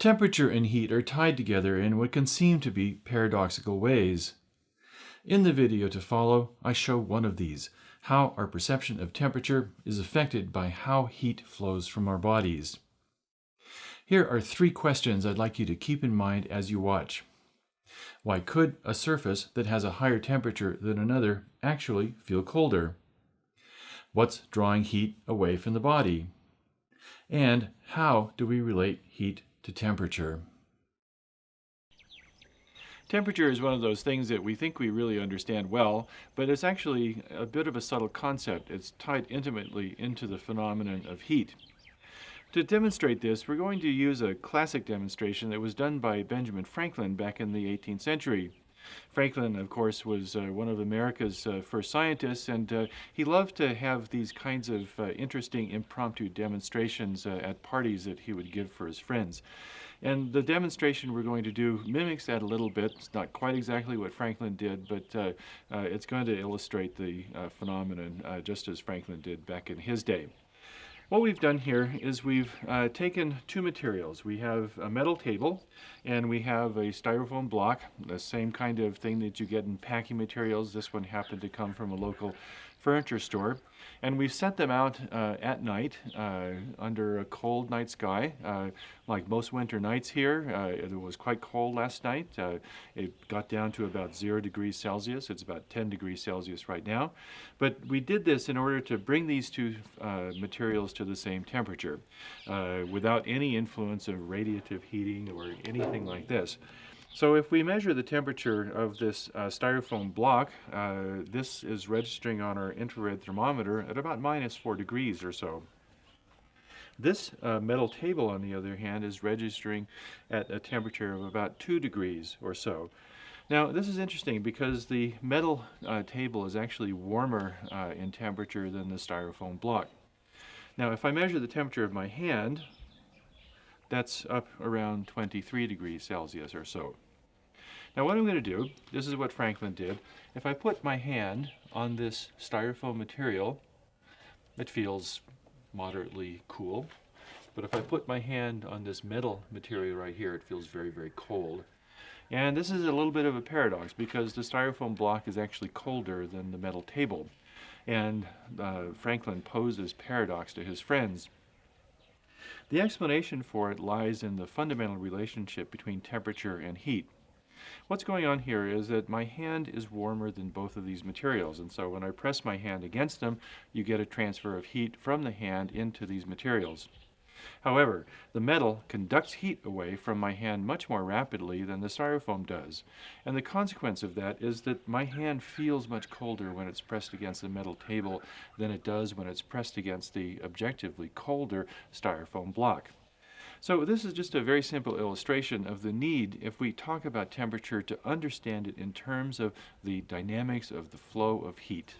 Temperature and heat are tied together in what can seem to be paradoxical ways. In the video to follow, I show one of these, how our perception of temperature is affected by how heat flows from our bodies. Here are 3 questions I'd like you to keep in mind as you watch. Why could a surface that has a higher temperature than another actually feel colder? What's drawing heat away from the body? And how do we relate heat to temperature? Temperature is one of those things that we think we really understand well, but it's actually a bit of a subtle concept. It's tied intimately into the phenomenon of heat. To demonstrate this, we're going to use a classic demonstration that was done by Benjamin Franklin back in the 18th century. Franklin, of course, was one of America's first scientists, and he loved to have these kinds of interesting impromptu demonstrations at parties that he would give for his friends. And the demonstration we're going to do mimics that a little bit. It's not quite exactly what Franklin did, but it's going to illustrate the phenomenon just as Franklin did back in his day. What we've done here is we've taken 2 materials. We have a metal table and we have a styrofoam block, the same kind of thing that you get in packing materials. This one happened to come from a local furniture store. And we've set them out at night under a cold night sky. Like most winter nights here, it was quite cold last night. It got down to about 0 degrees Celsius. It's about 10 degrees Celsius right now. But we did this in order to bring these 2 materials to the same temperature without any influence of radiative heating or anything like this. So if we measure the temperature of this styrofoam block, this is registering on our infrared thermometer at about -4 degrees or so. This metal table, on the other hand, is registering at a temperature of about 2 degrees or so. Now, this is interesting because the metal table is actually warmer in temperature than the styrofoam block. Now, if I measure the temperature of my hand, that's up around 23 degrees Celsius or so. Now what I'm going to do, this is what Franklin did. If I put my hand on this styrofoam material, it feels moderately cool. But if I put my hand on this metal material right here, it feels very, very cold. And this is a little bit of a paradox because the styrofoam block is actually colder than the metal table. And Franklin posed this paradox to his friends. The explanation for it lies in the fundamental relationship between temperature and heat. What's going on here is that my hand is warmer than both of these materials, and so when I press my hand against them, you get a transfer of heat from the hand into these materials. However, the metal conducts heat away from my hand much more rapidly than the styrofoam does, and the consequence of that is that my hand feels much colder when it's pressed against the metal table than it does when it's pressed against the objectively colder styrofoam block. So this is just a very simple illustration of the need, if we talk about temperature, to understand it in terms of the dynamics of the flow of heat.